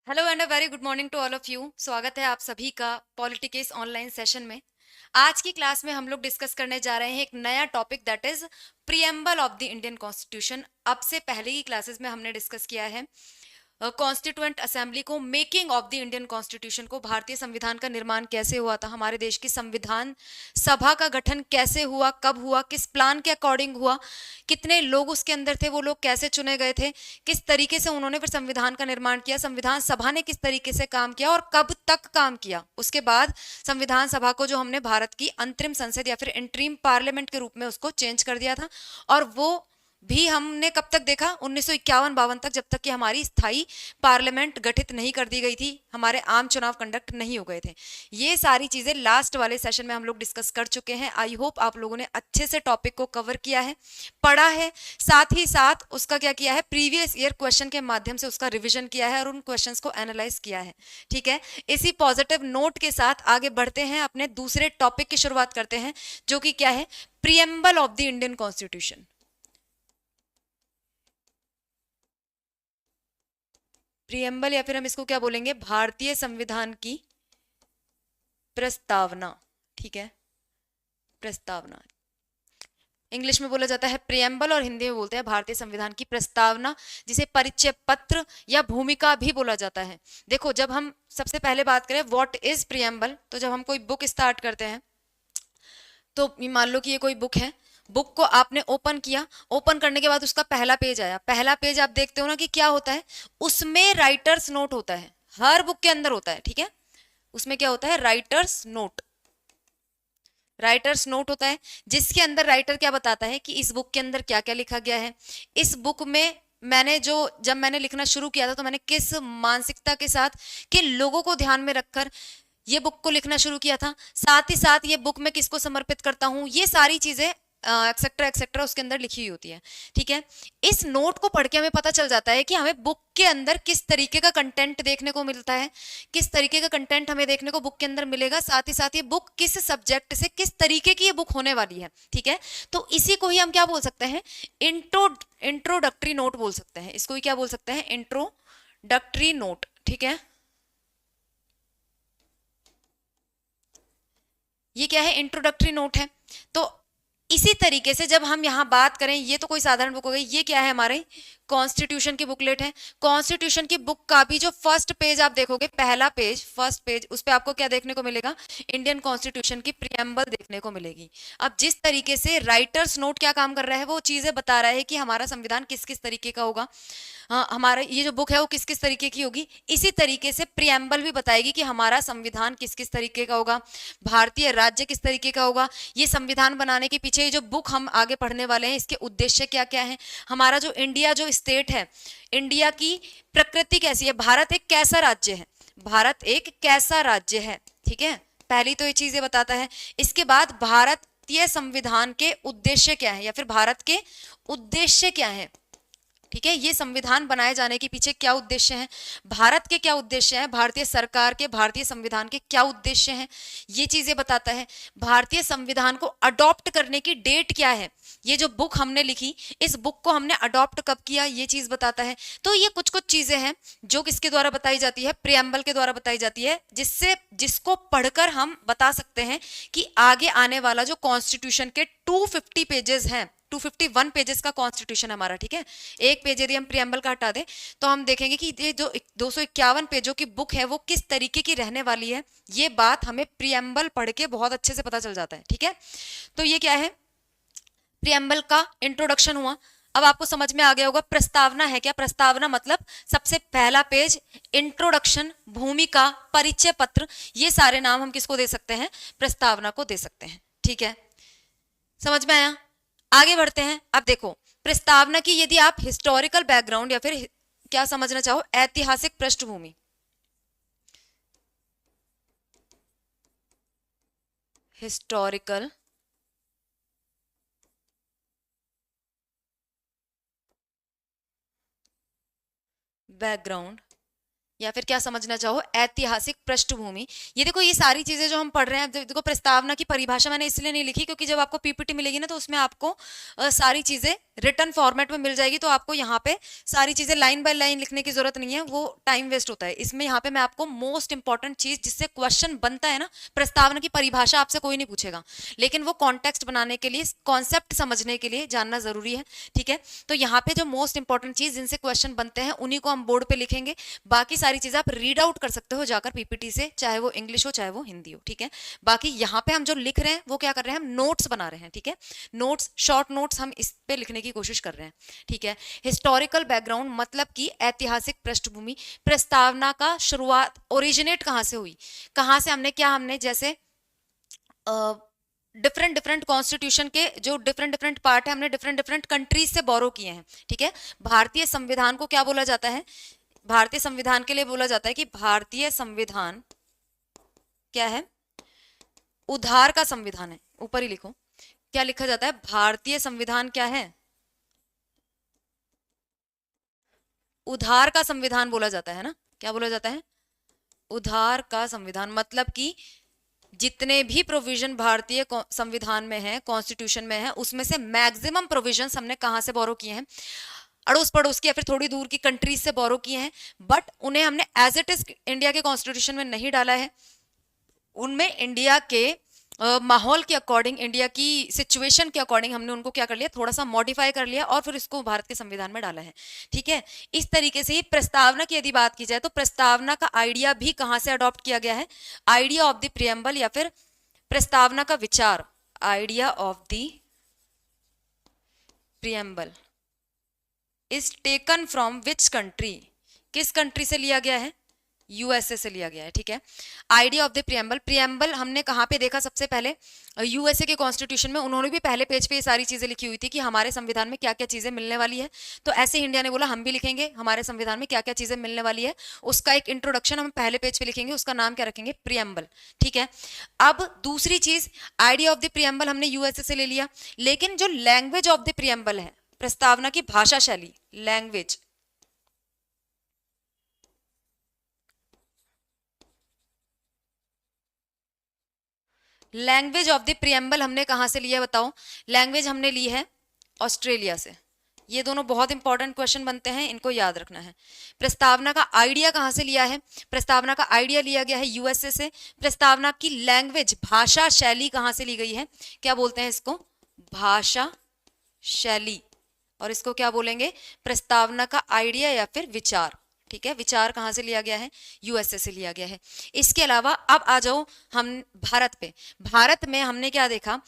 Hello and a very good morning to all of you. स्वागत है आप सभी का पॉलिटिक्स ऑनलाइन सेशन में। आज की क्लास में हम लोग डिस्कस करने जा रहे हैं एक नया topic that is preamble of the Indian constitution. अब से पहले की क्लासेस में हमने डिस्कस किया है कॉन्स्टिट्यूएंट असेंबली को, making of the Indian constitution को, भारतीय संविधान का निर्माण कैसे हुआ था, हमारे देश की संविधान सभा का गठन कैसे हुआ, कब हुआ, किस प्लान के अकॉर्डिंग हुआ, कितने लोग उसके अंदर थे, वो लोग कैसे चुने गए थे, किस तरीके से उन्होंने फिर संविधान का निर्माण किया, संविधान सभा ने किस तरीके से काम किया और कब तक काम किया। उसके बाद संविधान सभा को जो हमने भारत की अंतरिम संसद या फिर इंटरिम पार्लियामेंट के रूप में उसको चेंज कर दिया था, और वो भी हमने कब तक देखा, 1951-52 तक, जब तक कि हमारी स्थायी पार्लियामेंट गठित नहीं कर दी गई थी, हमारे आम चुनाव कंडक्ट नहीं हो गए थे। ये सारी चीजें लास्ट वाले सेशन में हम लोग डिस्कस कर चुके हैं। आई होप आप लोगों ने अच्छे से टॉपिक को कवर किया है, पढ़ा है, साथ ही साथ उसका क्या किया है, प्रीवियस ईयर क्वेश्चन के माध्यम से उसका रिविजन किया है और उन क्वेश्चंस को एनालाइज किया है। ठीक है, इसी पॉजिटिव नोट के साथ आगे बढ़ते हैं, अपने दूसरे टॉपिक की शुरुआत करते हैं, जो कि क्या है, preamble of the Indian constitution. Preamble या फिर हम इसको क्या बोलेंगे, भारतीय संविधान की प्रस्तावना। ठीक है, प्रस्तावना इंग्लिश में बोला जाता है प्रीएम्बल और हिंदी में बोलते हैं भारतीय संविधान की प्रस्तावना, जिसे परिचय पत्र या भूमिका भी बोला जाता है। देखो, जब हम सबसे पहले बात करें व्हाट इज प्रीएम्बल, तो जब हम कोई बुक स्टार्ट करते हैं तो मान लो कि ये कोई बुक है, बुक को आपने ओपन किया, ओपन करने के बाद उसका पहला पेज आया, पहला पेज आप देखते हो ना कि क्या होता है, उसमें राइटर्स नोट होता है, हर बुक के अंदर होता है। ठीक है, उसमें क्या होता है, राइटर्स नोट, राइटर्स नोट होता है, जिसके अंदर राइटर क्या बताता है कि इस बुक के अंदर क्या क्या लिखा गया है। इस बुक में मैंने जब मैंने लिखना शुरू किया था तो मैंने किस मानसिकता के साथ, किन लोगों को ध्यान में रखकर ये बुक को लिखना शुरू किया था, साथ ही साथ ये बुक मैं किसको समर्पित करता हूँ, ये सारी चीजें एक्सेट्रा एक्सेट्रा उसके अंदर लिखी हुई होती है। ठीक है, इस नोट को पढ़ के हमें पता चल जाता है कि हमें बुक के अंदर किस तरीके का कंटेंट देखने को मिलता है, किस तरीके का कंटेंट हमें देखने को बुक के अंदर मिलेगा, साथ ही साथ ये बुक किस सब्जेक्ट से, किस तरीके की ये बुक होने वाली है। ठीक है, तो इसी को ही हम क्या बोल सकते हैं, इंट्रोडक्टरी नोट बोल सकते हैं। इसको ही क्या बोल सकते हैं, इंट्रोडक्टरी नोट। ठीक है, ये क्या है, इंट्रोडक्टरी नोट है। तो इसी तरीके से जब हम यहाँ बात करें, ये तो कोई साधारण बुक हो गई, ये क्या है, हमारे कॉन्स्टिट्यूशन की बुकलेट है। कॉन्स्टिट्यूशन की बुक का भी जो फर्स्ट पेज आप देखोगे, पहला पेज, फर्स्ट पेज, उस पर आपको क्या देखने को मिलेगा, इंडियन कॉन्स्टिट्यूशन की प्रीएम्बल देखने को मिलेगी। अब जिस तरीके से राइटर्स नोट क्या काम कर रहा है, वो चीजें बता रहा है कि हमारा संविधान किस किस तरीके का होगा, हाँ, हमारा ये जो बुक है वो किस किस तरीके की होगी। इसी तरीके से प्रीएम्बल भी बताएगी कि हमारा संविधान किस किस तरीके का होगा, भारतीय राज्य किस तरीके का होगा, ये संविधान बनाने के पीछे ये जो बुक हम आगे पढ़ने वाले हैं इसके उद्देश्य क्या क्या है, हमारा जो इंडिया जो स्टेट है, इंडिया की प्रकृति कैसी है, भारत एक कैसा राज्य है, भारत एक कैसा राज्य है। ठीक है, पहली तो ये चीजें बताता है। इसके बाद भारतीय संविधान के उद्देश्य क्या है, या फिर भारत के उद्देश्य क्या है। ठीक है, ये संविधान बनाए जाने के पीछे क्या उद्देश्य है, भारत के क्या उद्देश्य है, भारतीय सरकार के, भारतीय संविधान के क्या उद्देश्य हैं, ये चीजें बताता है। भारतीय संविधान को अडॉप्ट करने की डेट क्या है, ये जो बुक हमने लिखी, इस बुक को हमने अडॉप्ट कब किया, ये चीज बताता है। तो ये कुछ कुछ चीजें हैं जो किसके द्वारा बताई जाती है, प्रीएम्बल के द्वारा बताई जाती है, जिसको पढ़कर हम बता सकते हैं कि आगे आने वाला जो कॉन्स्टिट्यूशन के 250 पेजेस हैं, 251 पेजेस का कॉन्स्टिट्यूशन हमारा। ठीक है, एक पेज यदि हम प्रीएम्बल का हटा दें तो हम देखेंगे कि ये जो 251 पेजों की बुक है वो किस तरीके की रहने वाली है, ये बात हमें प्रीएम्बल पढ़ के बहुत अच्छे से पता चल जाता है। ठीक है, तो ये क्या है, प्रीएम्बल का इंट्रोडक्शन हुआ। अब आपको समझ में आ गया होगा प्रस्तावना है क्या, प्रस्तावना मतलब सबसे पहला पेज, इंट्रोडक्शन, भूमिका, परिचय पत्र, ये सारे नाम हम किसको दे सकते हैं, प्रस्तावना को दे सकते हैं। ठीक है, समझ में आया, आगे बढ़ते हैं। अब देखो, प्रस्तावना की यदि आप हिस्टोरिकल बैकग्राउंड या फिर क्या समझना चाहो, ऐतिहासिक पृष्ठभूमि, हिस्टोरिकल बैकग्राउंड या फिर क्या समझना चाहो, ऐतिहासिक पृष्ठभूमि। ये देखो, ये सारी चीजें जो हम पढ़ रहे हैं, देखो प्रस्तावना की परिभाषा मैंने इसलिए नहीं लिखी क्योंकि जब आपको पीपीटी मिलेगी ना तो उसमें आपको सारी चीजें रिटर्न फॉर्मेट में मिल जाएगी, तो आपको यहाँ पे सारी चीजें लाइन बाय लाइन लिखने की जरूरत नहीं है, वो टाइम वेस्ट होता है इसमें। यहाँ पे मैं आपको मोस्ट इंपॉर्टेंट चीज जिससे क्वेश्चन बनता है ना, प्रस्तावना की परिभाषा आपसे कोई नहीं पूछेगा, लेकिन वो कॉन्टेक्स्ट बनाने के लिए, कॉन्सेप्ट समझने के लिए जानना जरूरी है, ठीक है। तो यहाँ पे जो मोस्ट इंपॉर्टेंट चीज जिनसे क्वेश्चन बनते हैं उन्हीं को हम बोर्ड पे लिखेंगे, बाकी सारी चीजें आप रीड आउट कर सकते हो जाकर पीपीटी से, चाहे वो इंग्लिश हो चाहे वो हिंदी हो, ठीक है। बाकी यहाँ पे हम जो लिख रहे हैं वो क्या कर रहे हैं, हम नोट्स बना रहे हैं, ठीक है। नोट्स, शॉर्ट नोट्स हम इस पे लिखने की कोशिश कर रहे हैं, ठीक है। हिस्टोरिकल बैकग्राउंड मतलब कि ऐतिहासिक पृष्ठभूमि, प्रस्तावना का शुरुआत ओरिजिनेट कहाँ से हुई, कहाँ से हमने जैसे डिफरेंट डिफरेंट कॉन्स्टिट्यूशन के जो डिफरेंट डिफरेंट पार्ट है हमने डिफरेंट डिफरेंट कंट्रीज से बोरो किए हैं, ठीक है। भारतीय संविधान को क्या बोला जाता है, भारतीय संविधान के लिए बोला जाता है कि भारतीय संविधान क्या है, उधार का संविधान है। ऊपर ही लिखो क्या लिखा जाता है, भारतीय संविधान क्या है, उधार का संविधान बोला जाता है ना, क्या बोला जाता है, उधार का संविधान। मतलब कि जितने भी प्रोविजन भारतीय संविधान में है, कॉन्स्टिट्यूशन में है, उसमें से मैक्सिमम प्रोविजंस हमने कहां से बोरो किए हैं, अड़ोस पड़ोस की या फिर थोड़ी दूर की कंट्रीज से बोरो किए हैं, बट उन्हें हमने एज इट इज इंडिया के कॉन्स्टिट्यूशन में नहीं डाला है। उनमें इंडिया के माहौल के अकॉर्डिंग, इंडिया की सिचुएशन के अकॉर्डिंग हमने उनको क्या कर लिया, थोड़ा सा मॉडिफाई कर लिया और फिर इसको भारत के संविधान में डाला है, ठीक है। इस तरीके से ही प्रस्तावना की यदि बात की जाए तो प्रस्तावना का आइडिया भी कहां से अडॉप्ट किया गया है, आइडिया ऑफ द प्रियम्बल या फिर प्रस्तावना का विचार, idea of the preamble is taken from which country, किस कंट्री से लिया गया है, यूएसए से लिया गया है, ठीक है। Idea of the preamble, preamble हमने कहाँ पे देखा सबसे पहले, यूएसए के कॉन्स्टिट्यूशन में। उन्होंने भी पहले पेज पे ये सारी चीजें लिखी हुई थी कि हमारे संविधान में क्या क्या चीजें मिलने वाली है, तो ऐसे इंडिया ने बोला हम भी लिखेंगे हमारे संविधान में क्या क्या चीजें मिलने वाली है, उसका एक इंट्रोडक्शन हम पहले पेज पे लिखेंगे, उसका नाम क्या रखेंगे, प्रियम्बल, ठीक है। अब दूसरी चीज, आइडिया ऑफ द प्रियम्बल हमने यूएसए से ले लिया, लेकिन जो लैंग्वेज ऑफ द प्रियम्बल है, प्रस्तावना की भाषा शैली, language, language of the preamble हमने कहां से लिया बताओ, लैंग्वेज हमने ली है ऑस्ट्रेलिया से। ये दोनों बहुत इंपॉर्टेंट क्वेश्चन बनते हैं, इनको याद रखना है। प्रस्तावना का आइडिया कहां से लिया है, प्रस्तावना का आइडिया लिया गया है यूएसए से। प्रस्तावना की लैंग्वेज, भाषा शैली कहां से ली गई है, क्या बोलते हैं इसको, भाषा शैली, और इसको क्या बोलेंगे, प्रस्तावना का आइडिया या फिर विचार, ठीक है। विचार कहां से लिया गया है, यूएसए से लिया गया है। इसके अलावा अब आ जाओ हम भारत पे। भारत में हमने क्या देखा,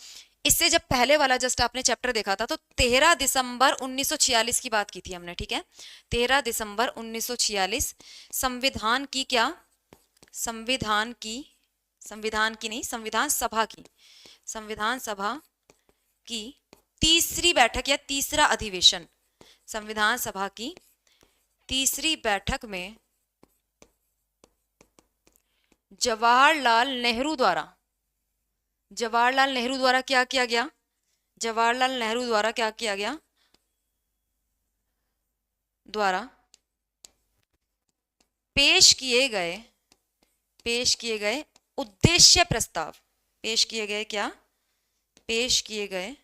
इससे जब पहले वाला जस्ट आपने चैप्टर देखा था तो 13 दिसंबर 1946 की बात की थी हमने, ठीक है। 13 दिसंबर 1946 संविधान की क्या, संविधान की नहीं, संविधान सभा की, संविधान सभा की तीसरी बैठक या तीसरा अधिवेशन, संविधान सभा की तीसरी बैठक में जवाहरलाल नेहरू द्वारा क्या किया गया, जवाहरलाल नेहरू द्वारा क्या किया गया, द्वारा पेश किए गए उद्देश्य प्रस्ताव, पेश किए गए क्या, पेश किए गए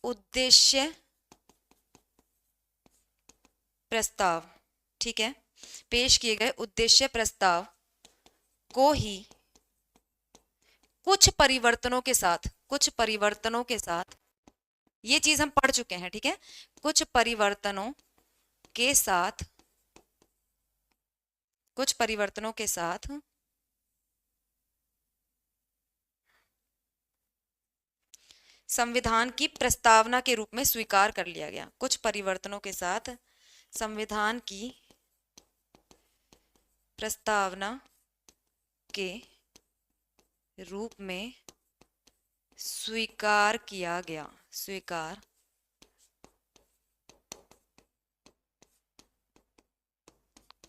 उद्देश्य प्रस्ताव, ठीक है। पेश किए गए उद्देश्य प्रस्ताव को ही कुछ परिवर्तनों के साथ, ये चीज हम पढ़ चुके हैं, ठीक है। कुछ परिवर्तनों के साथ संविधान की प्रस्तावना के रूप में स्वीकार कर लिया गया। कुछ परिवर्तनों के साथ संविधान की प्रस्तावना के रूप में स्वीकार किया गया, स्वीकार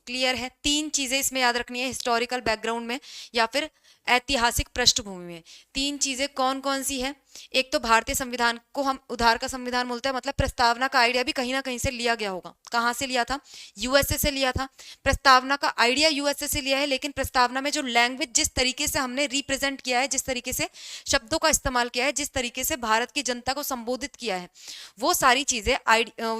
क्लियर है। तीन चीजें इसमें याद रखनी है, हिस्टोरिकल बैकग्राउंड में या फिर ऐतिहासिक पृष्ठभूमि में। तीन चीजें कौन कौन सी है? एक तो भारतीय संविधान को हम उधार का संविधान बोलते हैं, मतलब प्रस्तावना का आइडिया भी कहीं ना कहीं से लिया गया होगा। कहाँ से लिया था? यूएसए से लिया था। प्रस्तावना का आइडिया यूएसए से लिया है, लेकिन प्रस्तावना में जो लैंग्वेज, जिस तरीके से हमने रिप्रेजेंट किया है, जिस तरीके से शब्दों का इस्तेमाल किया है, जिस तरीके से भारत की जनता को संबोधित किया है, वो सारी चीजें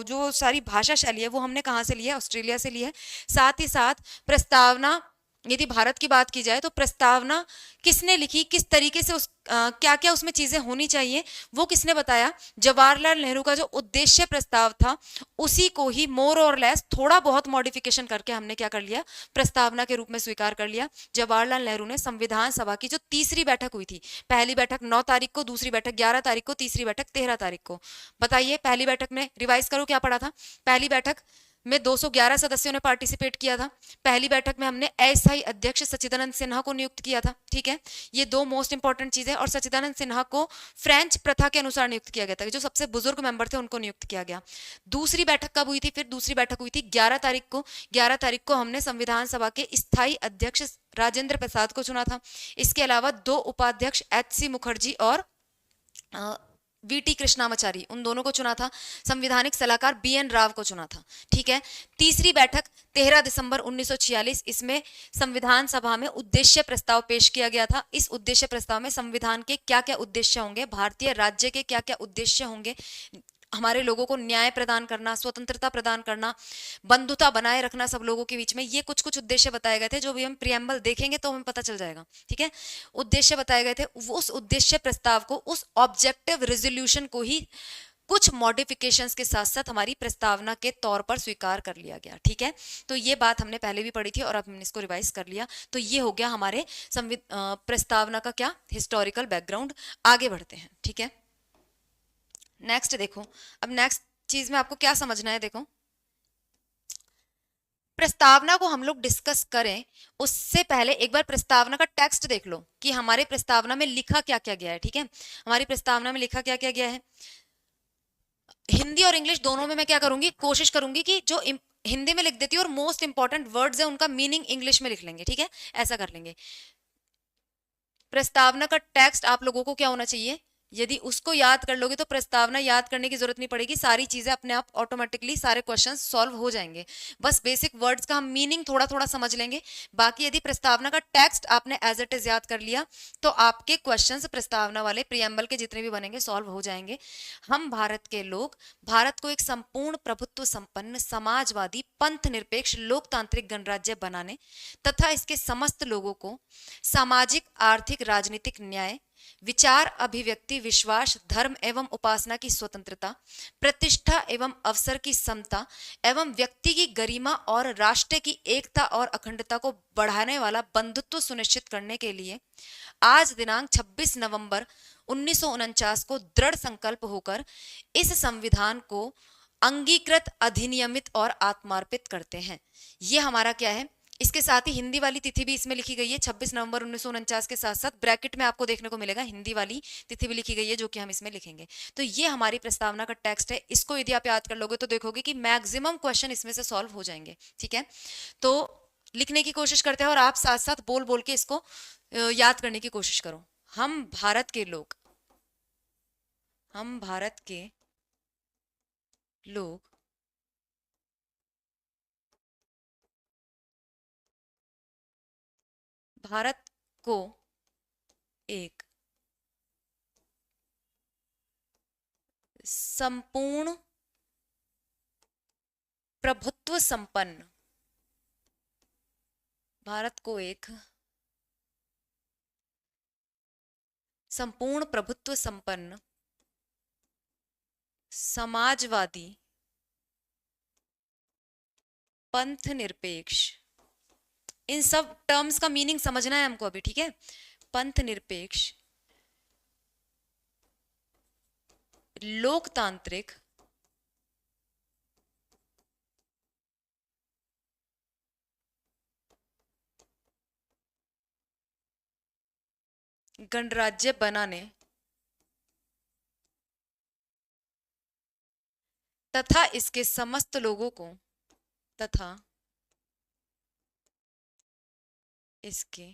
जो सारी भाषा शैली है वो हमने कहाँ से लिया है? ऑस्ट्रेलिया से लिया है। साथ ही साथ प्रस्तावना, यदि भारत की बात की जाए तो प्रस्तावना किसने लिखी, किस तरीके से क्या क्या उसमें चीजें होनी चाहिए, वो किसने बताया? जवाहरलाल नेहरू का जो उद्देश्य प्रस्ताव था उसी को ही मोर और लेस थोड़ा बहुत मॉडिफिकेशन करके हमने क्या कर लिया? प्रस्तावना के रूप में स्वीकार कर लिया। जवाहरलाल नेहरू ने संविधान सभा की जो तीसरी बैठक हुई थी, पहली बैठक 9 तारीख को, दूसरी बैठक 11 तारीख को, तीसरी बैठक 13 तारीख को। बताइए, पहली बैठक में रिवाइज करो क्या पढ़ा था? पहली बैठक में 211 सदस्यों ने पार्टिसिपेट किया था। पहली बैठक में हमने अस्थायी अध्यक्ष सच्चिदानंद सिन्हा को नियुक्त किया था। ठीक है, ये दो मोस्ट इंपॉर्टेंट चीजें। और सच्चिदानंद सिन्हा को फ्रेंच प्रथा के अनुसार नियुक्त किया गया था, जो सबसे बुजुर्ग मेंबर थे उनको नियुक्त किया गया। दूसरी बैठक कब हुई थी? फिर दूसरी बैठक हुई थी 11 तारीख को। 11 तारीख को हमने संविधान सभा के स्थायी अध्यक्ष राजेंद्र प्रसाद को चुना था। इसके अलावा दो उपाध्यक्ष एच.सी. मुखर्जी और वीटी कृष्णामाचारी, उन दोनों को चुना था। संवैधानिक सलाहकार बी.एन. राव को चुना था। ठीक है, तीसरी बैठक 13 दिसंबर 1946, इसमें संविधान सभा में उद्देश्य प्रस्ताव पेश किया गया था। इस उद्देश्य प्रस्ताव में संविधान के क्या क्या उद्देश्य होंगे, भारतीय राज्य के क्या क्या उद्देश्य होंगे, हमारे लोगों को न्याय प्रदान करना, स्वतंत्रता प्रदान करना, बंधुता बनाए रखना सब लोगों के बीच में, ये कुछ कुछ उद्देश्य बताए गए थे, जो भी हम प्रियम्बल देखेंगे तो हमें पता चल जाएगा। ठीक है, उद्देश्य बताए गए थे। उस उद्देश्य प्रस्ताव को, उस ऑब्जेक्टिव रेजोल्यूशन को ही कुछ मॉडिफिकेशंस के साथ साथ हमारी प्रस्तावना के तौर पर स्वीकार कर लिया गया। ठीक है, तो ये बात हमने पहले भी पढ़ी थी और अब हमने इसको रिवाइज कर लिया। तो ये हो गया हमारे प्रस्तावना का क्या हिस्टोरिकल बैकग्राउंड। आगे बढ़ते हैं। ठीक है, नेक्स्ट देखो, अब नेक्स्ट चीज में आपको क्या समझना है? देखो, प्रस्तावना को हम लोग डिस्कस करें उससे पहले एक बार प्रस्तावना का टेक्स्ट देख लो कि हमारे प्रस्तावना में लिखा क्या क्या गया है। ठीक है, हमारी प्रस्तावना में लिखा क्या क्या गया है। हिंदी और इंग्लिश दोनों में मैं क्या करूंगी, कोशिश करूंगी कि जो हिंदी में लिख देती हूँ और मोस्ट इंपॉर्टेंट वर्ड्स है उनका मीनिंग इंग्लिश में लिख लेंगे। ठीक है, ऐसा कर लेंगे। प्रस्तावना का टेक्स्ट आप लोगों को क्या होना चाहिए? यदि उसको याद कर लोगे तो प्रस्तावना याद करने की जरूरत नहीं पड़ेगी, सारी चीजें अपने आप ऑटोमेटिकली सारे क्वेश्चंस सॉल्व हो जाएंगे। बस बेसिक वर्ड्स का हम मीनिंग थोड़ा थोड़ा समझ लेंगे। बाकी यदि प्रस्तावना का टेक्स्ट आपने एज इट इज याद कर लिया तो आपके क्वेश्चंस प्रस्तावना वाले प्रियम्बल के जितने भी बनेंगे सॉल्व हो जाएंगे। हम भारत के लोग भारत को एक संपूर्ण प्रभुत्व संपन्न समाजवादी पंथ निरपेक्ष लोकतांत्रिक गणराज्य बनाने तथा इसके समस्त लोगों को सामाजिक आर्थिक राजनीतिक न्याय, विचार अभिव्यक्ति विश्वास धर्म एवं उपासना की स्वतंत्रता, प्रतिष्ठा एवं अवसर की समता एवं व्यक्ति की गरिमा और राष्ट्र की एकता और अखंडता को बढ़ाने वाला बंधुत्व सुनिश्चित करने के लिए आज दिनांक 26 नवंबर 1949 को दृढ़ संकल्प होकर इस संविधान को अंगीकृत, अधिनियमित और आत्मार्पित करते हैं। ये हमारा क्या है? इसके साथ ही हिंदी वाली तिथि भी इसमें लिखी गई है 26 नवंबर 1949 के साथ साथ ब्रैकेट में आपको देखने को मिलेगा हिंदी वाली तिथि भी लिखी गई है, जो कि हम इसमें लिखेंगे। तो ये हमारी प्रस्तावना का टेक्स्ट है। इसको यदि आप याद कर लोगे तो देखोगे कि मैक्सिमम क्वेश्चन इसमें से सॉल्व हो जाएंगे। ठीक है, तो लिखने की कोशिश करते हैं और आप साथ साथ बोल बोल के इसको याद करने की कोशिश करो। हम भारत के लोग भारत को एक संपूर्ण प्रभुत्व संपन्न भारत को एक संपूर्ण प्रभुत्व संपन्न समाजवादी पंथ निरपेक्ष, इन सब टर्म्स का मीनिंग समझना है हमको अभी। ठीक है, पंथ निरपेक्ष लोकतांत्रिक गणराज्य बनाने तथा इसके समस्त लोगों को तथा इसके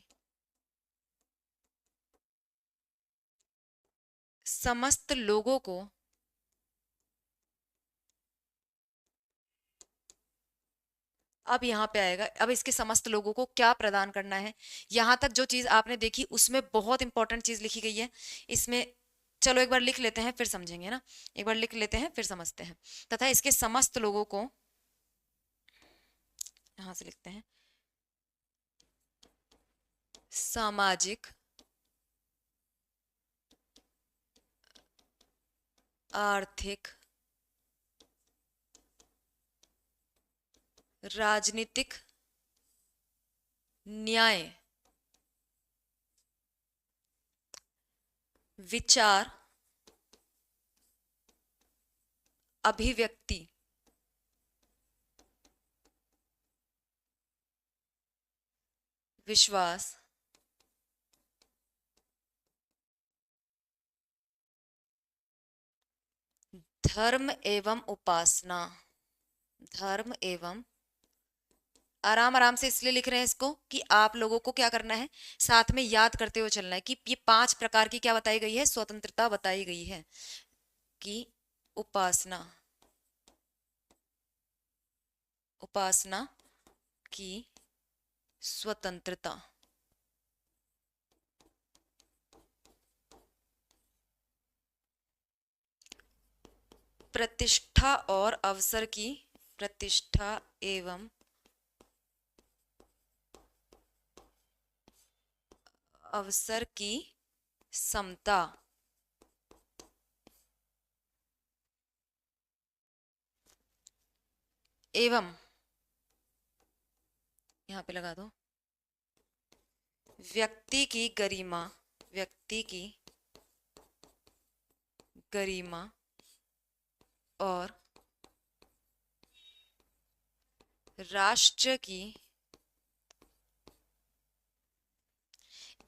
समस्त लोगों को अब यहाँ पे आएगा, अब इसके समस्त लोगों को क्या प्रदान करना है। यहाँ तक जो चीज आपने देखी उसमें बहुत इंपॉर्टेंट चीज लिखी गई है इसमें। चलो एक बार लिख लेते हैं फिर समझेंगे ना, एक बार लिख लेते हैं फिर समझते हैं। तथा इसके समस्त लोगों को, यहां से लिखते हैं, सामाजिक, आर्थिक, राजनीतिक, न्याय, विचार, अभिव्यक्ति, विश्वास, धर्म एवं उपासना। धर्म एवं, आराम आराम से इसलिए लिख रहे हैं इसको कि आप लोगों को क्या करना है, साथ में याद करते हुए चलना है कि ये 5 प्रकार की क्या बताई गई है, स्वतंत्रता बताई गई है कि उपासना, उपासना की स्वतंत्रता, प्रतिष्ठा और अवसर की, प्रतिष्ठा एवं अवसर की समता, एवं, यहां पे लगा दो, व्यक्ति की गरिमा, व्यक्ति की गरिमा और राष्ट्र की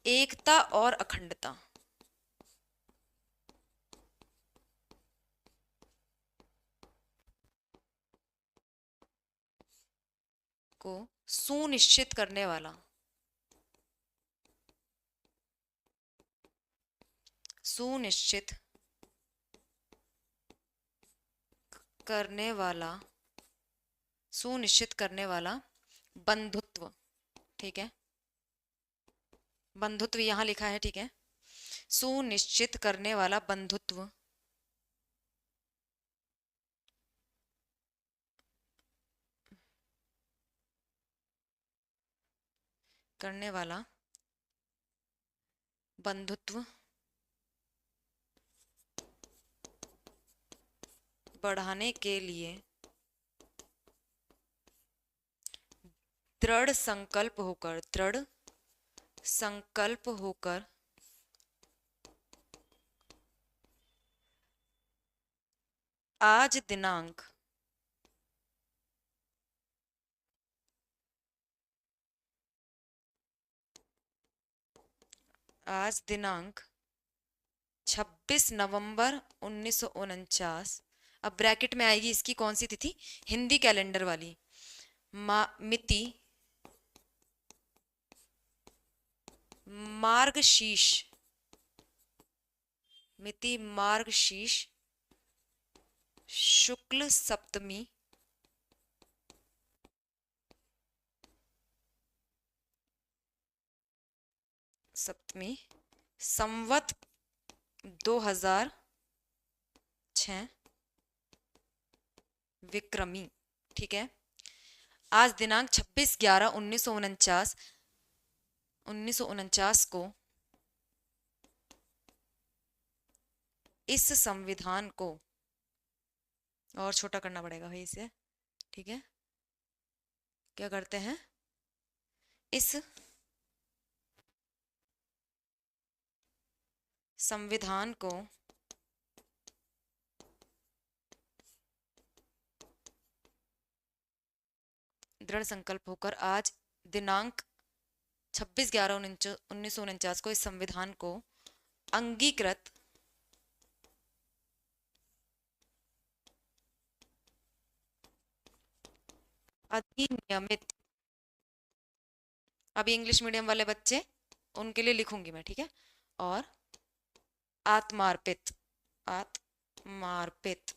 एकता और अखंडता को सुनिश्चित करने वाला, सुनिश्चित करने वाला, सुनिश्चित करने वाला बंधुत्व। ठीक है, बंधुत्व यहां लिखा है, ठीक है, सुनिश्चित करने वाला बंधुत्व करने वाला बंधुत्व बढ़ाने के लिए दृढ़ संकल्प होकर, दृढ़ संकल्प होकर आज दिनांक 26 नवंबर 1949, अब ब्रैकेट में आएगी इसकी कौन सी तिथि, हिंदी कैलेंडर वाली, मिति मार्गशीर्ष, मिति मार्गशीर्ष शुक्ल सप्तमी सप्तमी संवत 2006 विक्रमी। ठीक है, आज दिनांक 26/11/1949 को इस संविधान को, और छोटा करना पड़ेगा भाई इसे, ठीक है, क्या करते हैं, इस संविधान को दृढ़ संकल्प होकर आज दिनांक 26/11/1949 को इस संविधान को अंगीकृत अधिनियमित, अभी इंग्लिश मीडियम वाले बच्चे उनके लिए लिखूंगी मैं, ठीक है, और आत्मार्पित, आत्मार्पित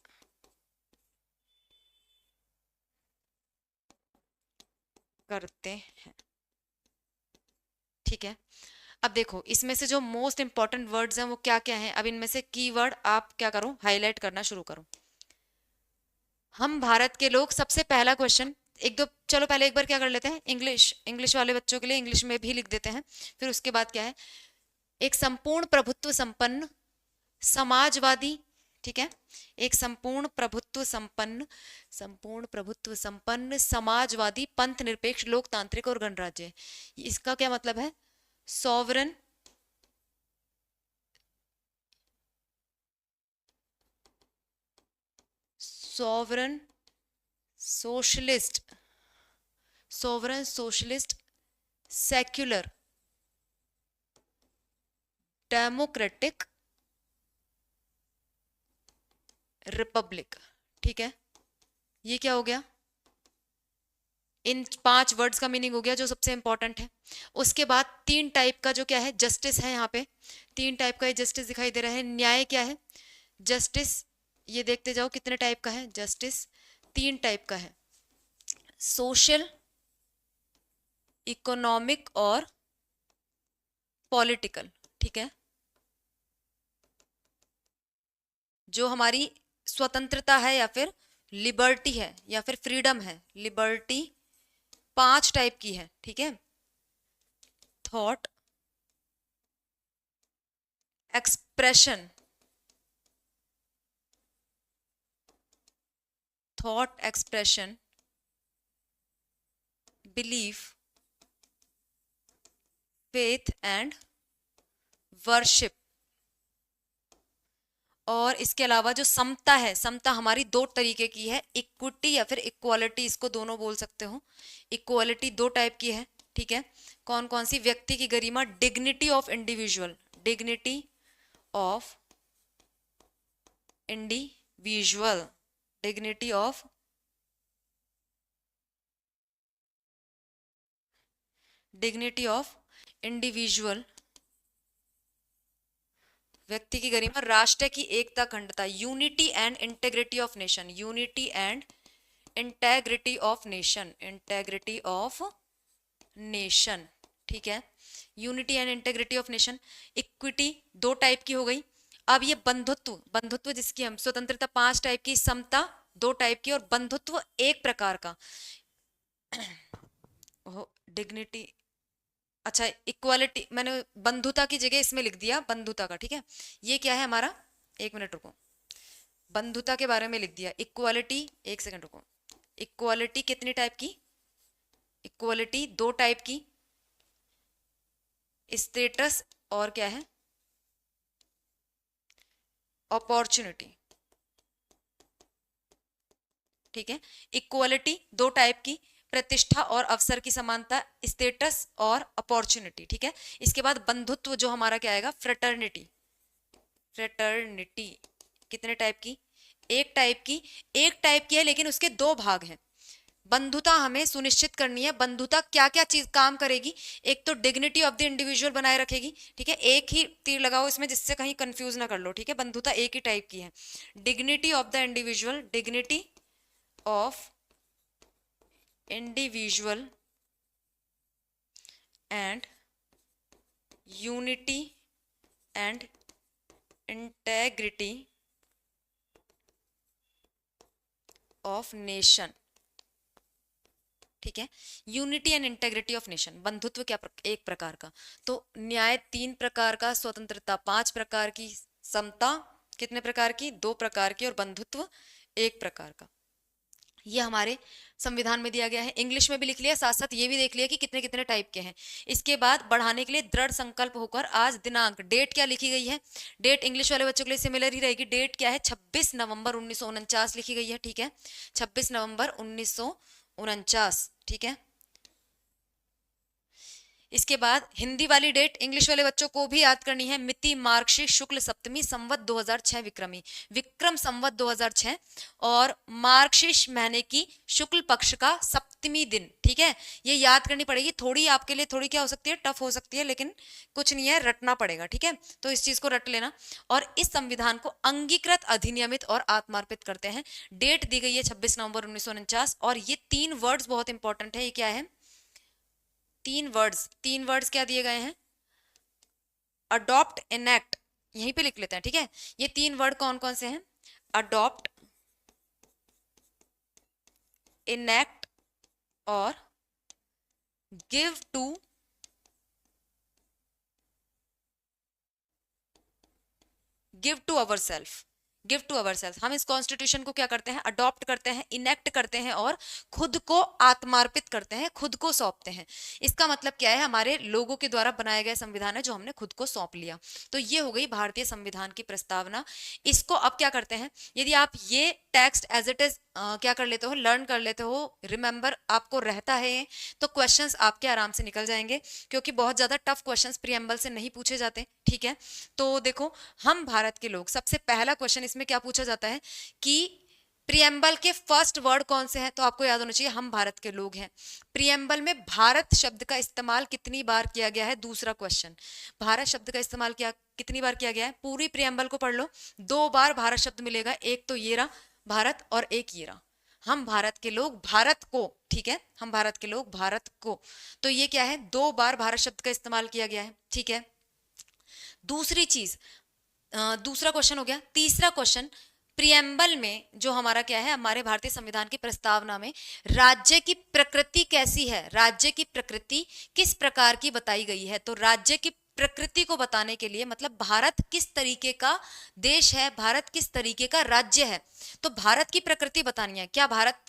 करते हैं। ठीक है, अब देखो इसमें से जो मोस्ट इंपॉर्टेंट वर्ड्स हैं वो क्या क्या हैं। अब इनमें से कीवर्ड आप क्या करो, हाईलाइट करना शुरू करो। हम भारत के लोग, सबसे पहला क्वेश्चन, एक दो, चलो पहले एक बार क्या कर लेते हैं, इंग्लिश वाले बच्चों के लिए इंग्लिश में भी लिख देते हैं। फिर उसके बाद क्या है, एक संपूर्ण प्रभुत्व संपन्न समाजवादी, ठीक है, एक संपूर्ण प्रभुत्व संपन्न समाजवादी पंथ निरपेक्ष लोकतांत्रिक और गणराज्य। इसका क्या मतलब है, sovereign, sovereign socialist, secular, democratic Republic. ठीक है, ये क्या हो गया, इन 5 वर्ड्स का मीनिंग हो गया जो सबसे इंपॉर्टेंट है। उसके बाद 3 टाइप का जो क्या है जस्टिस है, यहाँ पे 3 टाइप का जस्टिस दिखाई दे रहा है। न्याय क्या है, जस्टिस, ये देखते जाओ कितने टाइप का है जस्टिस, 3 टाइप का है, सोशल, इकोनॉमिक और पॉलिटिकल। ठीक है, जो हमारी स्वतंत्रता है या फिर लिबर्टी है या फिर फ्रीडम है, लिबर्टी 5 टाइप की है। ठीक है, thought, expression, belief, faith and worship. और इसके अलावा जो समता है, समता हमारी 2 तरीके की है, इक्विटी या फिर इक्वालिटी, इसको दोनों बोल सकते हो। इक्वालिटी 2 टाइप की है। ठीक है, कौन कौन सी, व्यक्ति की गरिमा, dignity of individual, dignity of individual, dignity of individual, व्यक्ति की गरिमा, राष्ट्र की एकता अखंडता, unity and integrity of nation, unity and integrity of nation, integrity of nation. ठीक है, unity and integrity of nation. Equity 2 type की हो गई। अब ये बंधुत्व जिसकी हम स्वतंत्रता 5 टाइप की, समता 2 टाइप की और बंधुत्व 1 प्रकार का, डिग्निटी, अच्छा इक्वालिटी मैंने बंधुता की जगह इसमें लिख दिया बंधुता का। ठीक है, ये क्या है हमारा, 1 मिनट रुको, बंधुता के बारे में लिख दिया। इक्वालिटी, 1 सेकंड रुको, इक्वालिटी कितनी टाइप की, इक्वालिटी 2 टाइप की, स्टेटस और क्या है, अपॉर्चुनिटी। ठीक है, इक्वालिटी 2 टाइप की, प्रतिष्ठा और अवसर की समानता, स्टेटस और अपॉर्चुनिटी। ठीक है, इसके बाद बंधुत्व जो हमारा क्या आएगा, फ्रेटर्निटी, फ्रेटर्निटी कितने टाइप की, 1 टाइप की, 1 टाइप की है लेकिन उसके 2 भाग हैं। बंधुता हमें सुनिश्चित करनी है, बंधुता क्या क्या चीज काम करेगी, एक तो डिग्निटी ऑफ द इंडिविजुअल बनाए रखेगी। ठीक है, एक ही तीर लगाओ इसमें जिससे कहीं कंफ्यूज ना कर लो। ठीक है, बंधुता 1 ही टाइप की है, dignity of the individual, dignity of individual and unity and integrity of nation. ठीक है, unity and integrity of nation, बंधुत्व क्या 1 प्रकार का, तो न्याय 3 प्रकार का, स्वतंत्रता 5 प्रकार की, समता कितने प्रकार की, 2 प्रकार की और बंधुत्व 1 प्रकार का। ये हमारे संविधान में दिया गया है। इंग्लिश में भी लिख लिया, साथ साथ ये भी देख लिया कि कितने कितने टाइप के हैं। इसके बाद बढ़ाने के लिए दृढ़ संकल्प होकर आज दिनांक, डेट क्या लिखी गई है, डेट इंग्लिश वाले बच्चों के लिए सिमिलर ही रहेगी, डेट क्या है 26 नवंबर 1949 लिखी गई है। ठीक है, 26 नवंबर 1949। ठीक है, इसके बाद हिंदी वाली डेट इंग्लिश वाले बच्चों को भी याद करनी है। मिति मार्गशीर्ष शुक्ल सप्तमी संवत 2006 विक्रमी, विक्रम संवत 2006 और मार्गशीर्ष महीने की शुक्ल पक्ष का सप्तमी दिन। ठीक है, ये याद करनी पड़ेगी। थोड़ी आपके लिए थोड़ी क्या हो सकती है, टफ हो सकती है, लेकिन कुछ नहीं है, रटना पड़ेगा। ठीक है, तो इस चीज को रट लेना। और इस संविधान को अंगीकृत, अधिनियमित और आत्मार्पित करते हैं। डेट दी गई है 26 नवंबर 1949। और ये 3 वर्ड्स बहुत इंपॉर्टेंट है। ये क्या है? 3 वर्ड्स क्या दिए गए हैं? अडॉप्ट, इनैक्ट, यहीं पे लिख लेते हैं। ठीक है, ये 3 वर्ड कौन कौन से हैं? अडॉप्ट, इनैक्ट और give to ourself. Give to ourself, हम इस कॉन्स्टिट्यूशन को क्या करते हैं? अडॉप्ट करते हैं, इनेक्ट करते हैं और खुद को आत्मार्पित करते हैं, खुद को सौंपते हैं। इसका मतलब क्या है? हमारे लोगों के द्वारा बनाया गया संविधान है जो हमने खुद को सौंप लिया। तो ये हो गई भारतीय संविधान की प्रस्तावना। इसको अब क्या करते हैं? यदि आप ये टेक्स्ट एज इट इज क्या कर लेते हो, लर्न कर लेते हो, रिमेंबर आपको रहता है, तो क्वेश्चंस आपके आराम से निकल जाएंगे, क्योंकि बहुत ज्यादा टफ क्वेश्चंस प्रीएम्बल से नहीं पूछे जाते। ठीक है, तो देखो, हम भारत के लोग, सबसे पहला क्वेश्चन इसमें क्या पूछा जाता है कि प्रीएम्बल के फर्स्ट वर्ड कौन से हैं? तो आपको याद होना चाहिए, हम भारत के लोग हैं। प्रीएम्बल में भारत शब्द का इस्तेमाल कितनी बार किया गया है? दूसरा क्वेश्चन, भारत शब्द का इस्तेमाल कितनी बार किया गया है? पूरी प्रीएम्बल को पढ़ लो, 2 बार भारत शब्द मिलेगा। एक तो ये रहा भारत और एक ये रहा हम भारत के लोग, भारत को। ठीक है, हम भारत के लोग, भारत को। तो ये क्या है? 2 बार भारत शब्द का इस्तेमाल किया गया है। ठीक है, दूसरी चीज, दूसरा क्वेश्चन हो गया। तीसरा क्वेश्चन, प्रियम्बल में जो हमारा क्या है, हमारे भारतीय संविधान की प्रस्तावना में राज्य की प्रकृति कैसी है, राज्य की प्रकृति किस प्रकार की बताई गई है? तो राज्य की प्रकृति को बताने के लिए, मतलब भारत किस तरीके का देश है, भारत किस तरीके का राज्य है, तो भारत की प्रकृति बतानी है। क्या भारत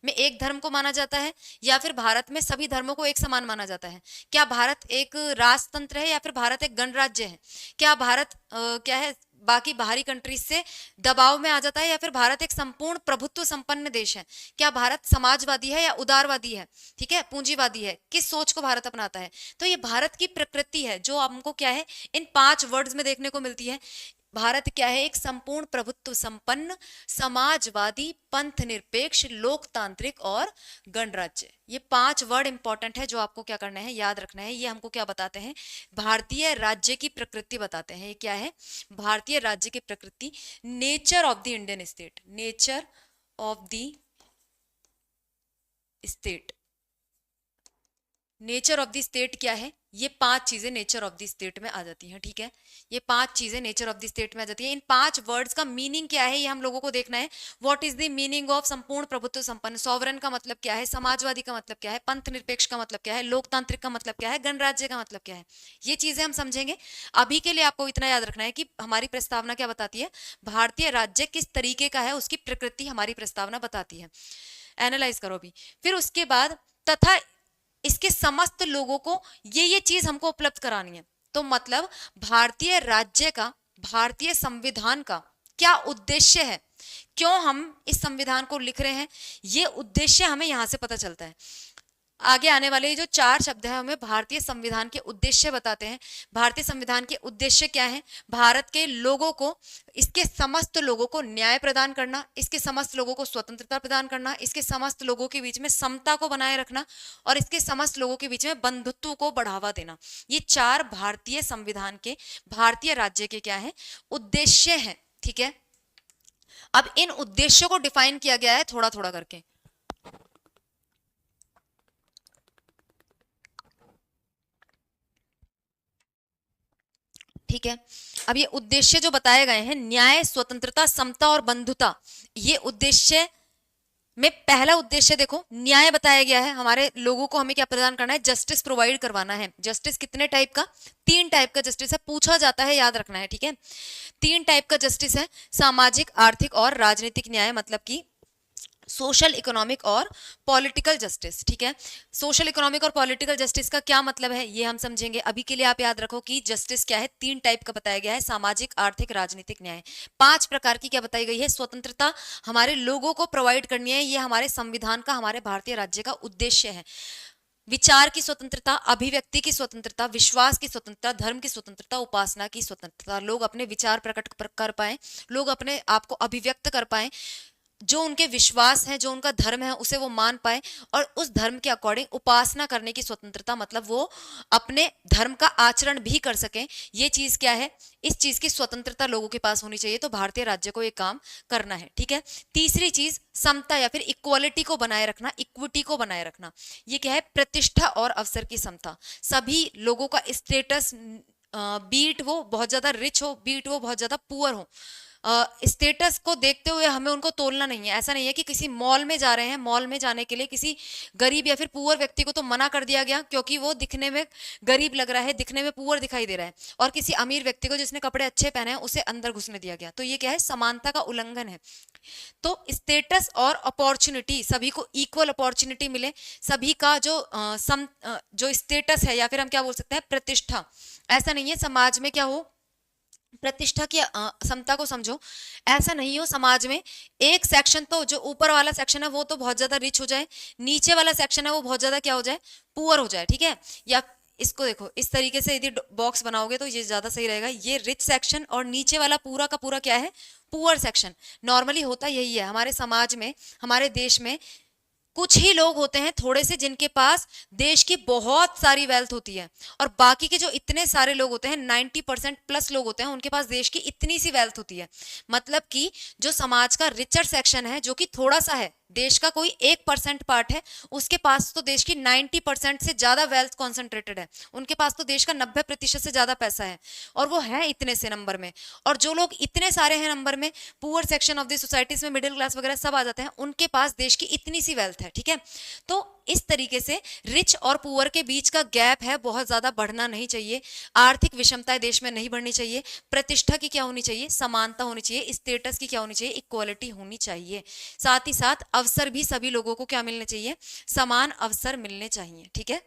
में एक धर्म को माना जाता है, या फिर भारत में सभी धर्मों को एक समान माना जाता है? क्या भारत एक राजतंत्र है, या फिर भारत एक गणराज्य है? क्या भारत क्या है, बाकी बाहरी कंट्रीज से दबाव में आ जाता है, या फिर भारत एक संपूर्ण प्रभुत्व संपन्न देश है? क्या भारत समाजवादी है या उदारवादी है? ठीक है, पूंजीवादी है? किस सोच को भारत अपनाता है? तो ये भारत की प्रकृति है, जो हमको क्या है, इन 5 वर्ड्स में देखने को मिलती है। भारत क्या है? एक संपूर्ण प्रभुत्व संपन्न, समाजवादी, पंथ निरपेक्ष, लोकतांत्रिक और गणराज्य। ये 5 वर्ड इंपॉर्टेंट है, जो आपको क्या करना है, याद रखना है। ये हमको क्या बताते हैं? भारतीय राज्य की प्रकृति बताते हैं। ये क्या है? भारतीय राज्य की प्रकृति, nature of the Indian state, nature of the state. Nature of the state क्या है? ये 5 चीजें नेचर ऑफ द स्टेट में आ जाती हैं। ठीक है, ये 5 चीजें नेचर ऑफ द स्टेट में आ जाती है। इन 5 वर्ड्स का मीनिंग क्या है, ये हम लोगों को देखना है। What is the meaning of संपूर्ण प्रभुत्व संपन्न? सॉवरन का मतलब क्या है? समाजवादी का मतलब क्या है? पंथ निरपेक्ष का मतलब क्या है? लोकतांत्रिक का मतलब क्या है? गणराज्य का मतलब क्या है? ये चीजें हम समझेंगे। अभी के लिए आपको इतना याद रखना है कि हमारी प्रस्तावना क्या बताती है, भारतीय राज्य किस तरीके का है, उसकी प्रकृति हमारी प्रस्तावना बताती है। एनालाइज करो भी। फिर उसके बाद, तथा इसके समस्त लोगों को ये चीज हमको उपलब्ध करानी है। तो मतलब भारतीय राज्य का, भारतीय संविधान का क्या उद्देश्य है, क्यों हम इस संविधान को लिख रहे हैं, ये उद्देश्य हमें यहां से पता चलता है। आगे आने वाले ये जो 4 शब्द है, हमें भारतीय संविधान के उद्देश्य बताते हैं। भारतीय संविधान के उद्देश्य क्या है? भारत के लोगों को, इसके समस्त लोगों को न्याय प्रदान करना, इसके समस्त लोगों को स्वतंत्रता प्रदान करना, इसके समस्त लोगों के बीच में समता को बनाए रखना, और इसके समस्त लोगों के बीच में बंधुत्व को बढ़ावा देना। ये 4 भारतीय संविधान के, भारतीय राज्य के क्या है, उद्देश्य है। ठीक है, अब इन उद्देश्यों को डिफाइन किया गया है थोड़ा थोड़ा करके। ठीक है, अब ये उद्देश्य जो बताए गए हैं, न्याय, स्वतंत्रता, समता और बंधुता, ये उद्देश्य में पहला उद्देश्य देखो, न्याय बताया गया है। हमारे लोगों को हमें क्या प्रदान करना है? जस्टिस प्रोवाइड करवाना है। जस्टिस कितने टाइप का? 3 टाइप का जस्टिस है, पूछा जाता है, याद रखना है। ठीक है, 3 टाइप का जस्टिस है, सामाजिक, आर्थिक और राजनीतिक न्याय, मतलब कि सोशल, इकोनॉमिक और पॉलिटिकल जस्टिस। ठीक है, सोशल, इकोनॉमिक और पॉलिटिकल जस्टिस का क्या मतलब है, ये हम समझेंगे। अभी के लिए आप याद रखो कि जस्टिस क्या है, 3 टाइप का बताया गया है, सामाजिक, आर्थिक, राजनीतिक न्याय। 5 प्रकार की क्या बताई गई है? स्वतंत्रता हमारे लोगों को प्रोवाइड करनी है, ये हमारे संविधान का, हमारे भारतीय राज्य का उद्देश्य है। विचार की स्वतंत्रता, अभिव्यक्ति की स्वतंत्रता, विश्वास की स्वतंत्रता, धर्म की स्वतंत्रता, उपासना की स्वतंत्रता। लोग अपने विचार प्रकट कर पाए, लोग अपने आप को अभिव्यक्त कर पाए, जो उनके विश्वास है, जो उनका धर्म है, उसे वो मान पाए, और उस धर्म के अकॉर्डिंग उपासना करने की स्वतंत्रता, मतलब वो अपने धर्म का आचरण भी कर सकें। ये चीज क्या है, इस चीज की स्वतंत्रता लोगों के पास होनी चाहिए। तो भारतीय राज्य को ये काम करना है, ठीक है। तीसरी चीज समता या फिर इक्वालिटी को बनाए रखना, इक्विटी को बनाए रखना। ये क्या है, प्रतिष्ठा और अवसर की समता। सभी लोगों का स्टेटस, बीट वो बहुत ज्यादा रिच हो, बीट वो बहुत ज्यादा पुअर हो, स्टेटस को देखते हुए हमें उनको तोलना नहीं है। ऐसा नहीं है कि किसी मॉल में जा रहे हैं, मॉल में जाने के लिए किसी गरीब या फिर पुअर व्यक्ति को तो मना कर दिया गया क्योंकि वो दिखने में गरीब लग रहा है, दिखने में पुअर दिखाई दे रहा है, और किसी अमीर व्यक्ति को जिसने कपड़े अच्छे पहने हैं उसे अंदर घुसने दिया गया। तो ये क्या है, समानता का उल्लंघन है। तो स्टेटस और अपॉर्चुनिटी, सभी को इक्वल अपॉर्चुनिटी मिले, सभी का जो जो स्टेटस है या फिर हम क्या बोल सकते हैं, प्रतिष्ठा। ऐसा नहीं है समाज में क्या हो, प्रतिष्ठा की समता को समझो। ऐसा नहीं हो समाज में एक सेक्शन, तो जो ऊपर वाला सेक्शन है वो तो बहुत ज्यादा रिच हो जाए, नीचे वाला सेक्शन है वो बहुत ज्यादा क्या हो जाए, पुअर हो जाए, ठीक है। या इसको देखो, इस तरीके से यदि बॉक्स बनाओगे तो ये ज्यादा सही रहेगा। ये रिच सेक्शन और नीचे वाला पूरा का पूरा क्या है, पुअर सेक्शन। नॉर्मली होता यही है हमारे समाज में, हमारे देश में। कुछ ही लोग होते हैं थोड़े से जिनके पास देश की बहुत सारी वेल्थ होती है, और बाकी के जो इतने सारे लोग होते हैं, 90% प्लस लोग होते हैं, उनके पास देश की इतनी सी वेल्थ होती है। मतलब कि जो समाज का रिचर सेक्शन है, जो कि थोड़ा सा है, देश का कोई 1% पार्ट है, उसके पास तो देश की 90% से ज्यादा वेल्थ कॉन्सेंट्रेटेड है, उनके पास तो देश का 90% से ज्यादा पैसा है, और वो है इतने से नंबर में। और जो लोग इतने सारे हैं नंबर में, poor section of the societies में, मिडिल क्लास वगैरह सब आ जाते हैं, उनके पास देश की इतनी सी वेल्थ है, ठीक है। तो इस तरीके से रिच और पुअर के बीच का गैप है, बहुत ज्यादा बढ़ना नहीं चाहिए। आर्थिक विषमताएं देश में नहीं बढ़नी चाहिए। प्रतिष्ठा की क्या होनी चाहिए, समानता होनी चाहिए। स्टेटस की क्या होनी चाहिए, इक्वालिटी होनी चाहिए। साथ ही साथ अवसर भी सभी लोगों को क्या मिलने चाहिए, समान अवसर मिलने चाहिए, ठीक है।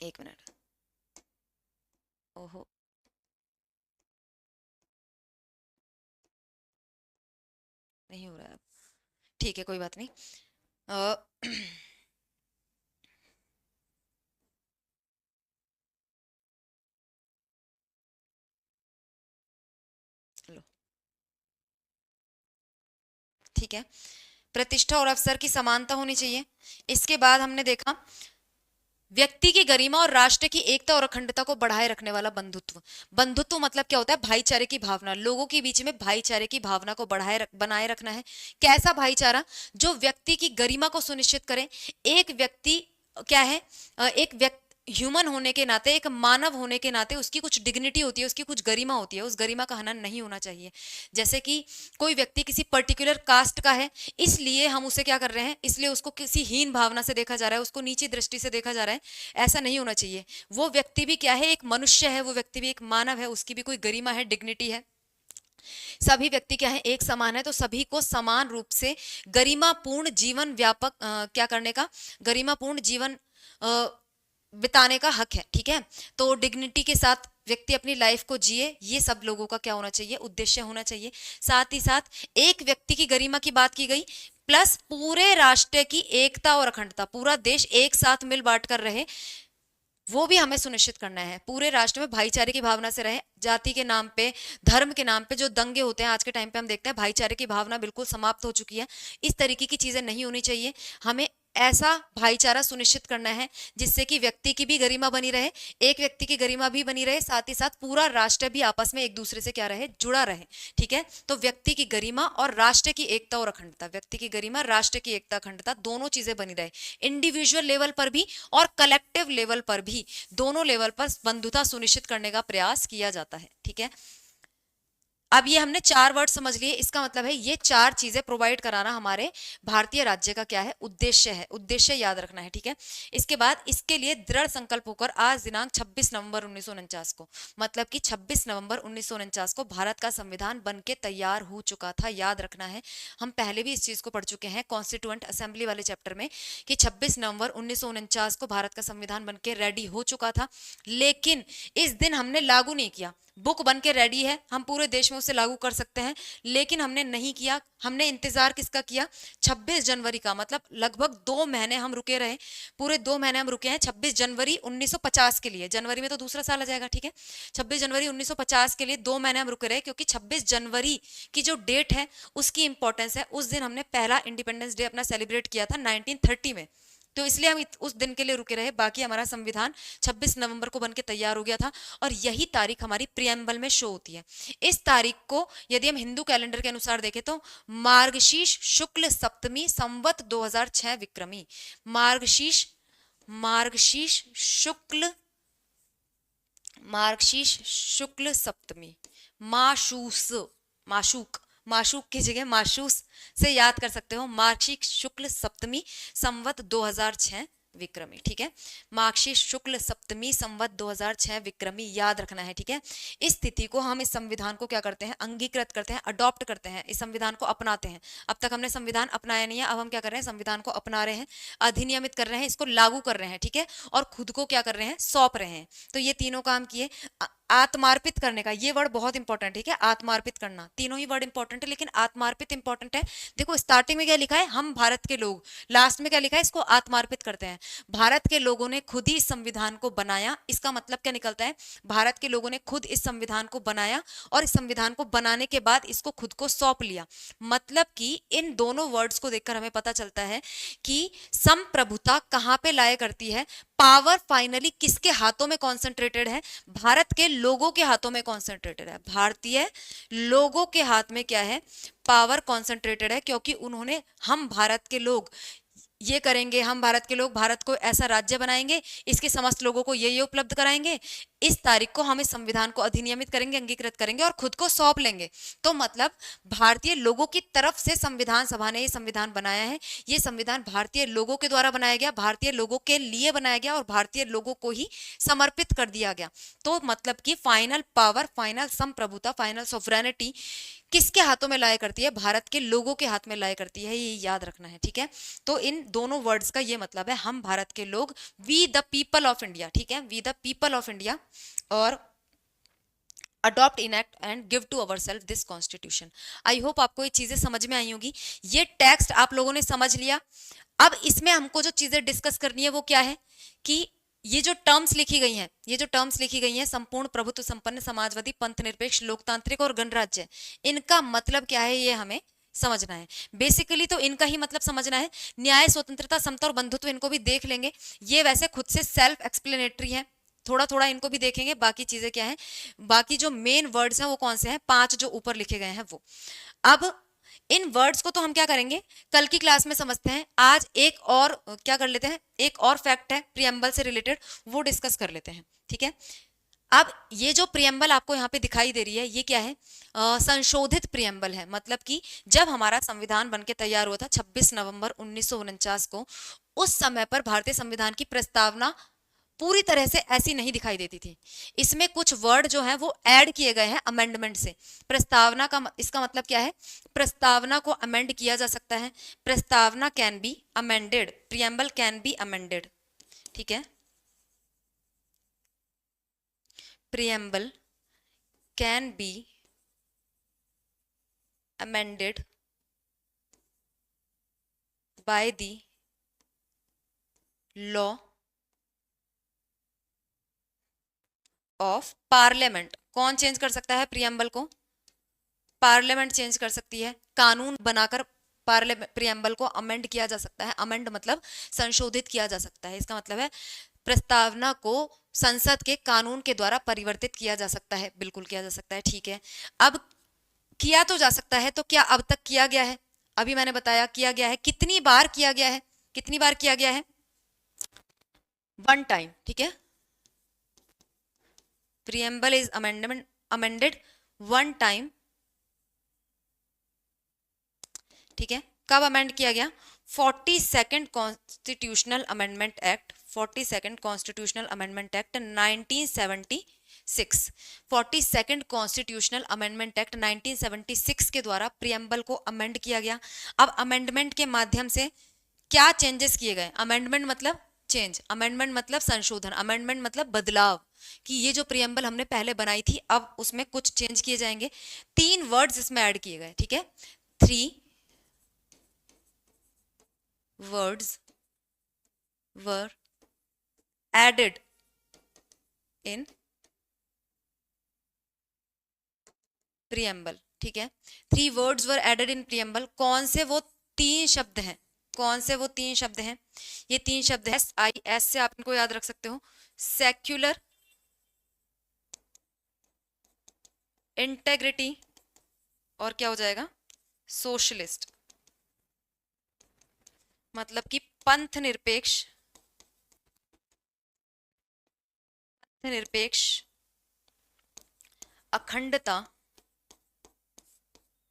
एक मिनट, ओहो, नहीं हो रहा है अब, ठीक है कोई बात नहीं। अ, लो, ठीक है। प्रतिष्ठा और अवसर की समानता होनी चाहिए। इसके बाद हमने देखा व्यक्ति की गरिमा और राष्ट्र की एकता और अखंडता को बढ़ाए रखने वाला बंधुत्व। बंधुत्व मतलब क्या होता है, भाईचारे की भावना, लोगों के बीच में भाईचारे की भावना को बनाए रखना है। कैसा भाईचारा, जो व्यक्ति की गरिमा को सुनिश्चित करे। एक व्यक्ति क्या है, एक व्यक्ति ह्यूमन होने के नाते, एक मानव होने के नाते उसकी कुछ डिग्निटी होती है, उसकी कुछ गरिमा होती है, उस गरिमा का हनन नहीं होना चाहिए। जैसे कि कोई व्यक्ति किसी पर्टिकुलर कास्ट का है, इसलिए हम उसे क्या कर रहे हैं, इसलिए उसको किसी हीन भावना से देखा जा रहा है, उसको नीची दृष्टि से देखा जा रहा है। ऐसा नहीं होना चाहिए। वो व्यक्ति भी क्या है, एक मनुष्य है, वो व्यक्ति भी एक मानव है, उसकी भी कोई गरिमा है, डिग्निटी है। सभी व्यक्ति क्या है, एक समान है, तो सभी को समान रूप से गरिमापूर्ण जीवन व्यापक क्या करने का, गरिमापूर्ण जीवन बिताने का हक है, ठीक है। तो डिग्निटी के साथ व्यक्ति अपनी लाइफ को जिए, ये सब लोगों का क्या होना चाहिए, उद्देश्य होना चाहिए। साथ ही साथ एक व्यक्ति की गरिमा की बात की गई, प्लस पूरे राष्ट्र की एकता और अखंडता, पूरा देश एक साथ मिल बांट कर रहे, वो भी हमें सुनिश्चित करना है। पूरे राष्ट्र में भाईचारे की भावना से रहे। जाति के नाम पे, धर्म के नाम पे जो दंगे होते हैं आज के टाइम पे, हम देखते हैं भाईचारे की भावना बिल्कुल समाप्त हो चुकी है। इस तरीके की चीजें नहीं होनी चाहिए। हमें ऐसा भाईचारा सुनिश्चित करना है जिससे कि व्यक्ति की भी गरिमा बनी रहे, एक व्यक्ति की गरिमा भी बनी रहे, साथ ही साथ पूरा राष्ट्र भी आपस में एक दूसरे से क्या रहे, जुड़ा रहे, ठीक है। तो व्यक्ति की गरिमा और राष्ट्र की एकता और अखंडता, व्यक्ति की गरिमा, राष्ट्र की एकता अखंडता, दोनों चीजें बनी रहे, इंडिविजुअल लेवल पर भी और कलेक्टिव लेवल पर भी, दोनों लेवल पर बंधुता सुनिश्चित करने का प्रयास किया जाता है, ठीक है। अब ये हमने 4 वर्ड समझ लिए, इसका मतलब है ये 4 चीजें प्रोवाइड कराना हमारे भारतीय राज्य का क्या है, उद्देश्य है। उद्देश्य याद रखना है, ठीक है। इसके बाद इसके लिए दृढ़ संकल्प होकर आज दिनांक 26 नवंबर 1949 को, मतलब कि 26 नवंबर 1949 को भारत का संविधान बन के तैयार हो चुका था। याद रखना है, हम पहले भी इस चीज को पढ़ चुके हैं कॉन्स्टिट्यूएंट असेंबली वाले चैप्टर में, कि 26 नवंबर 1949 को भारत का संविधान बन के रेडी हो चुका था, लेकिन इस दिन हमने लागू नहीं किया। बुक बन के रेडी है, हम पूरे देश में उसे लागू कर सकते हैं, लेकिन हमने नहीं किया। हमने इंतजार किसका किया? 26 जनवरी का। मतलब लगभग 2 महीने हम रुके रहे, पूरे 2 महीने हम रुके हैं 26 जनवरी 1950 के लिए। जनवरी में तो दूसरा साल आ जाएगा, ठीक है। 26 जनवरी 1950 के लिए 2 महीने हम रुके रहे, क्योंकि 26 जनवरी की जो डेट है उसकी इंपॉर्टेंस है। उस दिन हमने पहला इंडिपेंडेंस डे अपना सेलिब्रेट किया था 1930 में, तो इसलिए हम उस दिन के लिए रुके रहे। बाकी हमारा संविधान 26 नवंबर को बनके तैयार हो गया था, और यही तारीख हमारी प्रियम्बल में शो होती है। इस तारीख को यदि हम हिंदू कैलेंडर के अनुसार देखें तो मार्गशीर्ष शुक्ल सप्तमी संवत 2006 विक्रमी। मार्गशीर्ष मार्गशीर्ष शुक्ल मार्गशीर्ष शुक्ल सप्तमी, माशूस, माशूक, माशूक की जगह माशूस से याद कर सकते हो। मार्गशीर्ष शुक्ल सप्तमी संवत 2006 विक्रमी, ठीक है। मार्गशीर्ष शुक्ल सप्तमी संवत 2006 विक्रमी याद रखना है, ठीक है। इस तिथि को हम इस संविधान को क्या करते हैं? अंगीकृत करते हैं, अडॉप्ट करते हैं, इस संविधान को अपनाते हैं। अब तक हमने संविधान अपनाया नहीं है, अब हम क्या कर रहे हैं? संविधान को अपना रहे हैं, अधिनियमित कर रहे हैं, इसको लागू कर रहे हैं, ठीक है। और खुद को क्या कर रहे हैं? सौंप रहे हैं। तो ये तीनों काम किए। आत्मार्पित करने का ये वर्ड बहुत इंपॉर्टेंट है, ठीक है। आत्मार्पित करना, तीनों ही वर्ड इंपॉर्टेंट है, लेकिन आत्मार्पित इंपॉर्टेंट है। देखो स्टार्टिंग में क्या लिखा है? हम भारत के लोग, लास्ट में क्या लिखा है? इसको आत्मार्पित करते हैं। भारत के लोगों ने खुद ही इस संविधान को बनाया, इसका मतलब क्या निकलता है? भारत के लोगों ने खुद इस संविधान को बनाया, और इस संविधान को बनाने के बाद इसको खुद को सौंप लिया। मतलब कि इन दोनों वर्ड्स को देखकर हमें पता चलता है कि संप्रभुता कहां पे लाया करती है? पावर फाइनली किसके हाथों में कॉन्सेंट्रेटेड है? भारत के लोगों के हाथों में कॉन्सेंट्रेटेड है। भारतीय लोगों के हाथ में क्या है? पावर कॉन्सेंट्रेटेड है, क्योंकि उन्होंने, हम भारत के लोग ये करेंगे, हम भारत के लोग भारत को ऐसा राज्य बनाएंगे, इसके समस्त लोगों को ये उपलब्ध कराएंगे, इस तारीख को हम इस संविधान को अधिनियमित करेंगे, अंगीकृत करेंगे और खुद को सौंप लेंगे। तो मतलब भारतीय लोगों की तरफ से संविधान सभा ने ये संविधान बनाया है। ये संविधान भारतीय लोगों के द्वारा बनाया गया, भारतीय लोगों के लिए बनाया गया, और भारतीय लोगों को ही समर्पित कर दिया गया। तो मतलब कि फाइनल पावर, फाइनल संप्रभुता, फाइनल सॉवरेनिटी किसके हाथों में लाया करती है? भारत के लोगों के हाथ में लाया करती है, ये याद रखना है, ठीक है। तो इन दोनों वर्ड्स का ये मतलब है, हम भारत के लोग, we the people of India, ठीक है, we the people of India, और adopt, enact and give to our self this constitution. I hope आपको ये चीजें समझ में आई होगी। ये टेक्स्ट आप लोगों ने समझ लिया। अब इसमें हमको जो चीजें डिस्कस करनी है वो क्या है कि ये जो टर्म्स लिखी गई हैं, ये जो टर्म्स लिखी गई हैं, संपूर्ण प्रभुत्व संपन्न, समाजवादी, पंथ निरपेक्ष, लोकतांत्रिक और गणराज्य, इनका मतलब क्या है ये हमें समझना है। बेसिकली तो इनका ही मतलब समझना है। न्याय, स्वतंत्रता, समता और बंधुत्व, इनको भी देख लेंगे। ये वैसे खुद से सेल्फ एक्सप्लेनेटरी है, थोड़ा थोड़ा इनको भी देखेंगे। बाकी चीजें क्या है, बाकी जो मेन वर्ड्स हैं वो कौन से हैं? 5 जो ऊपर लिखे गए हैं वो। अब इन वर्ड्स को तो हम क्या करेंगे, कल की क्लास में समझते हैं। आज एक और क्या कर लेते हैं, एक और फैक्ट है प्रियम्बल से रिलेटेड, वो डिस्कस कर लेते हैं, ठीक है। अब ये जो प्रियम्बल आपको यहाँ पे दिखाई दे रही है, ये क्या है? संशोधित प्रियम्बल है। मतलब कि जब हमारा संविधान बनके तैयार हुआ था 26 नवंबर 1949 को, उस समय पर भारतीय संविधान की प्रस्तावना पूरी तरह से ऐसी नहीं दिखाई देती थी। इसमें कुछ वर्ड जो है वो ऐड किए गए हैं अमेंडमेंट से। प्रस्तावना का इसका मतलब क्या है? प्रस्तावना को अमेंड किया जा सकता है। प्रस्तावना can be amended, preamble can be amended, ठीक है। Preamble can be amended by the law of parliament. कौन चेंज कर सकता है प्रियम्बल को? पार्लियामेंट चेंज कर सकती है। कानून बनाकर प्रियम्बल को अमेंड किया जा सकता है। अमेंड मतलब संशोधित किया जा सकता है। इसका मतलब है प्रस्तावना को संसद के कानून के द्वारा परिवर्तित किया जा सकता है। बिल्कुल किया जा सकता है, ठीक है। अब किया तो जा सकता है, तो क्या अब तक किया गया है? अभी मैंने बताया किया गया है। कितनी बार किया गया है? कितनी बार किया गया है? 1 टाइम, ठीक है। प्रियम्बल इज अमेंडेड 1 टाइम, ठीक है। कब अमेंड किया गया? 42nd constitutional amendment act, 42nd constitutional amendment act 1976। 42nd constitutional amendment act 1976 के द्वारा प्रियम्बल को अमेंड किया गया। अब अमेंडमेंट के माध्यम से क्या चेंजेस किए गए? अमेंडमेंट मतलब चेंज, अमेंडमेंट मतलब संशोधन, अमेंडमेंट मतलब बदलाव। कि ये जो प्रियम्बल हमने पहले बनाई थी अब उसमें कुछ चेंज किए जाएंगे। 3 वर्ड्स इसमें ऐड किए गए, ठीक है। 3 words were added in preamble, ठीक है। 3 words were added in preamble। कौन से वो 3 शब्द हैं, कौन से वो 3 शब्द हैं? ये 3 शब्द है, SIS से आप इनको याद रख सकते हो। सेक्युलर, इंटेग्रिटी और क्या हो जाएगा? सोशलिस्ट। मतलब कि पंथ निरपेक्ष, निरपेक्ष, अखंडता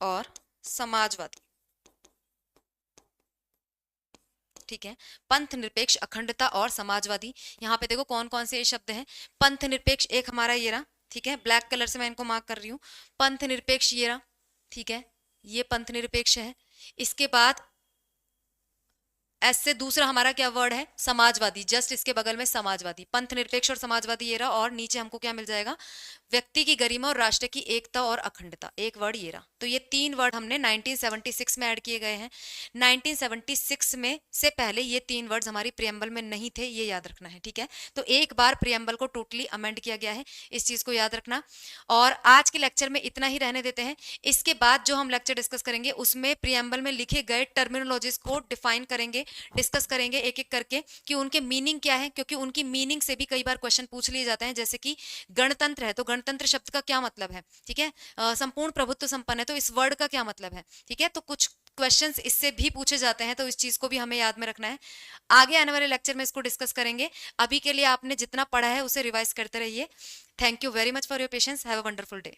और समाजवादी, ठीक है। पंथ निरपेक्ष, अखंडता और समाजवादी। यहाँ पे देखो कौन कौन से ये शब्द हैं। पंथ निरपेक्ष एक हमारा ये रहा, ठीक है, ब्लैक कलर से मैं इनको मार्क कर रही हूँ। पंथ निरपेक्ष ये रहा, ठीक है, ये पंथ निरपेक्ष है। इसके बाद एस से दूसरा हमारा क्या वर्ड है? समाजवादी। जस्ट इसके बगल में समाजवादी, पंथ निरपेक्ष और समाजवादी ये रहा। और नीचे हमको क्या मिल जाएगा? व्यक्ति की गरिमा और राष्ट्र की एकता और अखंडता, एक वर्ड ये रहा। तो ये 3 वर्ड हमने 1976 में ऐड किए गए हैं। 1976 में से पहले ये 3 वर्ड्स हमारी प्रियम्बल में नहीं थे, ये याद रखना है, ठीक है। तो एक बार प्रियम्बल को टोटली अमेंड किया गया है, इस चीज को याद रखना। और आज के लेक्चर में इतना ही रहने देते हैं। इसके बाद जो हम लेक्चर डिस्कस करेंगे उसमें प्रियम्बल में लिखे गए टर्मिनोलॉजीज को डिफाइन करेंगे, डिस्कस करेंगे एक एक करके कि उनके मीनिंग क्या है, क्योंकि उनकी मीनिंग से भी कई बार क्वेश्चन पूछ लिए जाते हैं। जैसे कि गणतंत्र है तो गणतंत्र शब्द का क्या मतलब है, ठीक है। संपूर्ण प्रभुत्व संपन्न है तो इस वर्ड का क्या मतलब है, ठीक है। तो कुछ क्वेश्चंस इससे भी पूछे जाते हैं, तो इस चीज को भी हमें याद में रखना है। आगे आने वाले लेक्चर में इसको डिस्कस करेंगे। अभी के लिए आपने जितना पढ़ा है उसे रिवाइज करते रहिए। Thank you very much for your patience. Have a wonderful day.